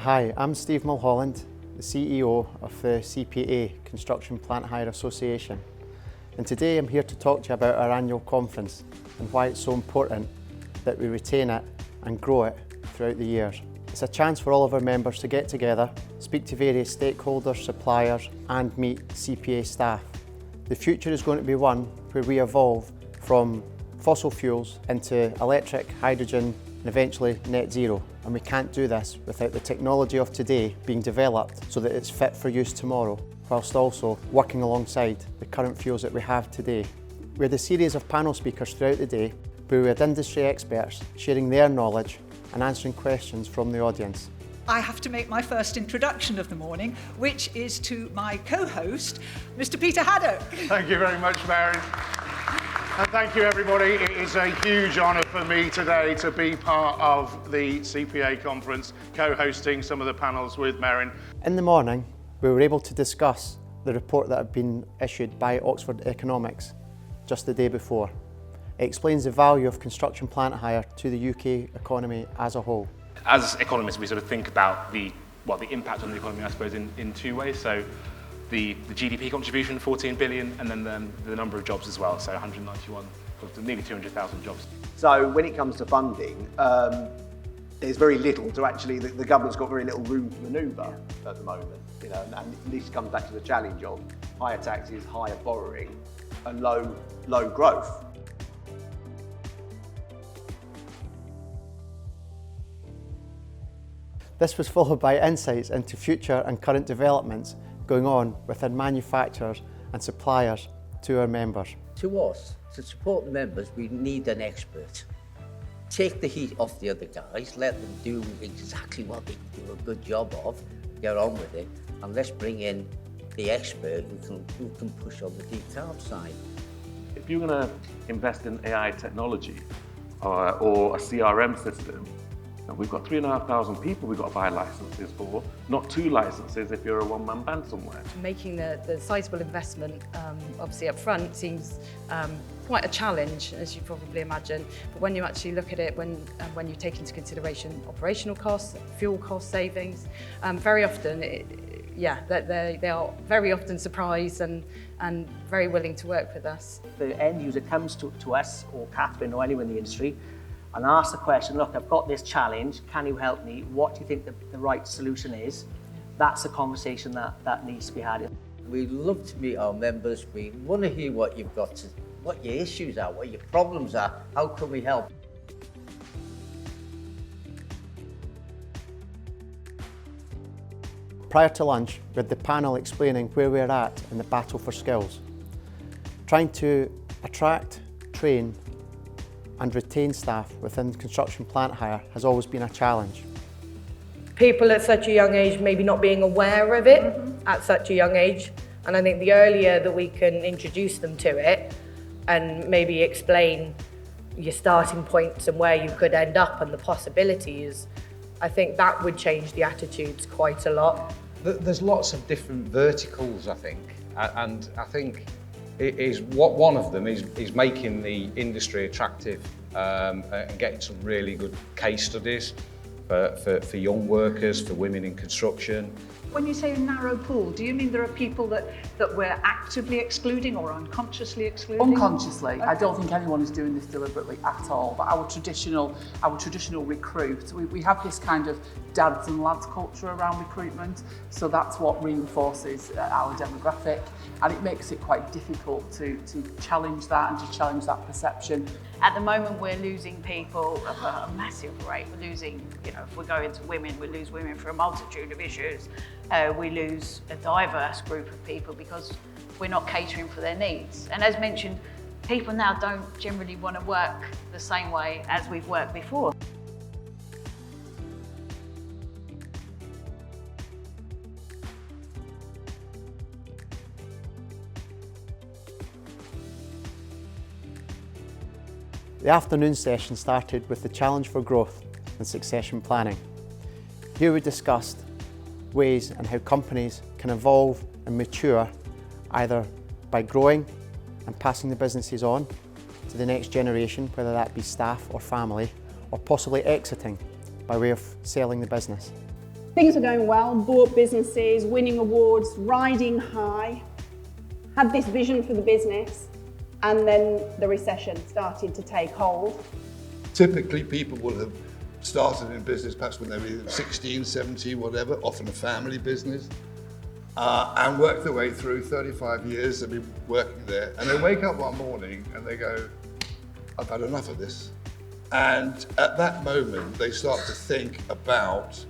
Hi, I'm Steve Mulholland, the CEO of the CPA, Construction Plant Hire Association. And today I'm here to talk to you about our annual conference and why it's so important that we retain it and grow it throughout the years. It's a chance for all of our members to get together, speak to various stakeholders, suppliers and meet CPA staff. The future is going to be one where we evolve from fossil fuels into electric, hydrogen and eventually net zero. And we can't do this without the technology of today being developed so that it's fit for use tomorrow, whilst also working alongside the current fuels that we have today. We had a series of panel speakers throughout the day where we had industry experts sharing their knowledge and answering questions from the audience. I have to make my first introduction of the morning, which is to my co-host, Mr. Peter Haddock. Thank you very much, Merryn. And thank you, everybody. It is a huge honour for me today to be part of the CPA conference, co-hosting some of the panels with Merryn. In the morning, we were able to discuss the report that had been issued by Oxford Economics just the day before. It explains the value of construction plant hire to the UK economy as a whole. As economists, we sort of think about the impact on the economy, I suppose, in two ways. So the GDP contribution, 14 billion, and then the number of jobs as well, so 191, nearly 200,000 jobs. So when it comes to funding, there's very little to actually, the government's got very little room to manoeuvre at the moment, you know, and this comes back to the challenge of higher taxes, higher borrowing, and low growth. This was followed by insights into future and current developments going on within manufacturers and suppliers to our members. To us, to support the members, we need an expert. Take the heat off the other guys, let them do exactly what they do a good job of, get on with it, and let's bring in the expert who can push on the decarb side. If you're going to invest in AI technology or a CRM system, and we've got 3,500 people we've got to buy licenses for, not 2 licenses if you're a one-man band somewhere. Making the sizable investment, obviously up front, seems quite a challenge, as you probably imagine. But when you actually look at it, when you take into consideration operational costs, fuel cost savings, very often, they are very often surprised and very willing to work with us. The end user comes to us, or Catherine, or anyone in the industry, and ask the question, look, I've got this challenge, can you help me? What do you think the right solution is? That's a conversation that needs to be had. We love to meet our members. We want to hear what you've got what your issues are, what your problems are, how can we help? Prior to lunch, we had the panel explaining where we're at in the battle for skills. Trying to attract, train and retain staff within construction plant hire has always been a challenge. People at such a young age maybe not being aware of it at such a young age, and I think the earlier that we can introduce them to it and maybe explain your starting points and where you could end up and the possibilities, I think that would change the attitudes quite a lot. There's lots of different verticals, I think, and I think it is one of them is making the industry attractive and getting some really good case studies for young workers, for women in construction. When you say a narrow pool, do you mean there are people that we're actively excluding or unconsciously excluding? Unconsciously. Okay. I don't think anyone is doing this deliberately at all, but our traditional recruit, we have this kind of dads and lads culture around recruitment, so that's what reinforces our demographic, and it makes it quite difficult to challenge that and to challenge that perception. At the moment, we're losing people at a massive rate. We're losing, if we go into women, we lose women for a multitude of issues. We lose a diverse group of people because we're not catering for their needs. And as mentioned, people now don't generally want to work the same way as we've worked before. The afternoon session started with the challenge for growth and succession planning. Here we discussed ways and how companies can evolve and mature either by growing and passing the businesses on to the next generation, whether that be staff or family, or possibly exiting by way of selling the business. Things were going well, bought businesses, winning awards, riding high, had this vision for the business, and then the recession started to take hold. Typically, people will have started in business perhaps when they were 16, 17, whatever, often a family business, and worked their way through 35 years. They've been working there, and they wake up one morning and they go, I've had enough of this. And at that moment, they start to think about,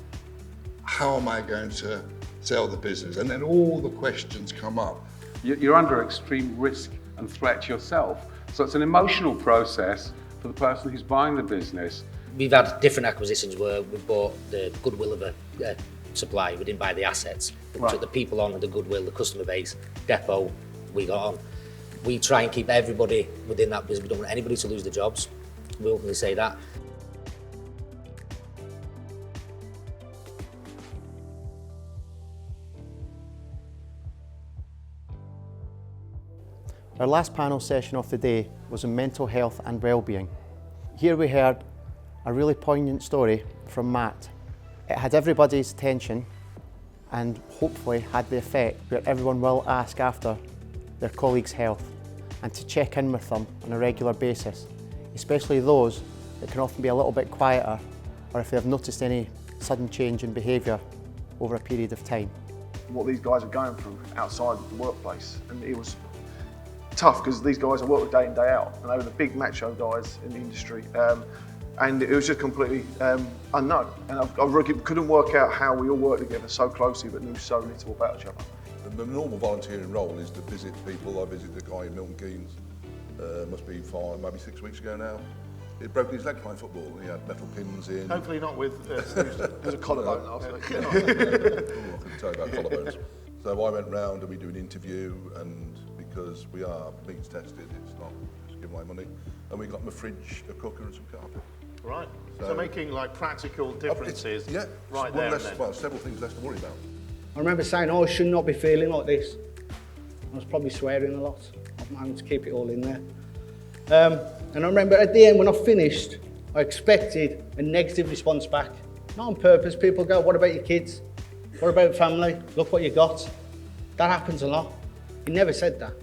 how am I going to sell the business? And then all the questions come up. You're under extreme risk and threat yourself. So it's an emotional process for the person who's buying the business. We've had different acquisitions where we bought the goodwill of a supplier. We didn't buy the assets. We took the people on, the goodwill, the customer base, depot, we got on. We try and keep everybody within that business. We don't want anybody to lose their jobs. We openly say that. Our last panel session of the day was on mental health and wellbeing. Here we heard a really poignant story from Matt. It had everybody's attention and hopefully had the effect where everyone will ask after their colleagues' health and to check in with them on a regular basis, especially those that can often be a little bit quieter or if they've noticed any sudden change in behaviour over a period of time. What these guys are going through outside of the workplace, and it was tough because these guys I work with day in, day out, and they were the big macho guys in the industry, and it was just completely unknown. And I really couldn't work out how we all worked together so closely but knew so little about each other. The normal volunteering role is to visit people. I visited a guy in Milton Keynes, must be 5, maybe 6 weeks ago now. He broke his leg playing football. He had metal pins in. Hopefully not with... There's a collarbone last week. I couldn't tell you about collarbones. So I went round and we do an interview, and because we are means tested, it's not just give away money. And we got them a fridge, a cooker and some carpet. Right. So making like practical differences right there and then. Well, several things less to worry about. I remember saying, I should not be feeling like this. I was probably swearing a lot. I'm having to keep it all in there. And I remember at the end when I finished, I expected a negative response back. Not on purpose. People go, what about your kids? What about family? Look what you got. That happens a lot. He never said that.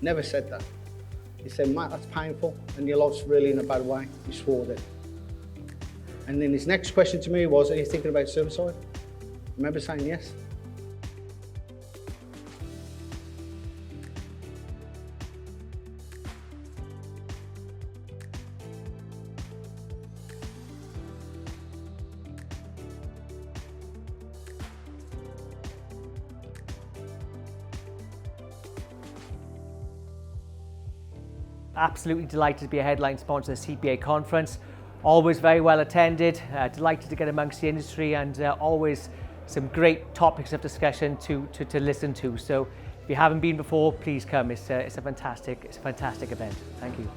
Never said that. He said, Matt, that's painful and your life's really in a bad way. He swore that. And then his next question to me was, are you thinking about suicide? I remember saying yes. Absolutely delighted to be a headline sponsor of the CPA conference. Always very well attended, delighted to get amongst the industry, and always some great topics of discussion to listen to. So if you haven't been before, please come. It's a fantastic event. Thank you.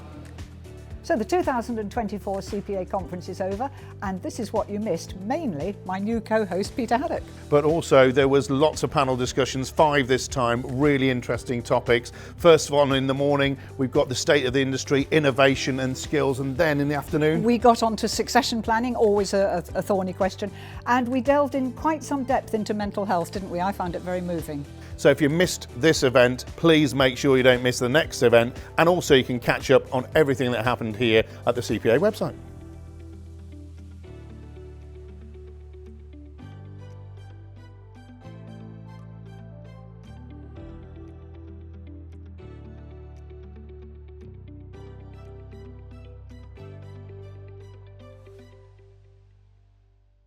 So the 2024 CPA conference is over, and this is what you missed, mainly my new co-host Peter Haddock. But also there was lots of panel discussions, 5 this time, really interesting topics. First of all, in the morning, we've got the state of the industry, innovation and skills, and then in the afternoon? We got onto succession planning, always a thorny question, and we delved in quite some depth into mental health, didn't we? I found it very moving. So if you missed this event, please make sure you don't miss the next event, and also you can catch up on everything that happened here at the CPA website.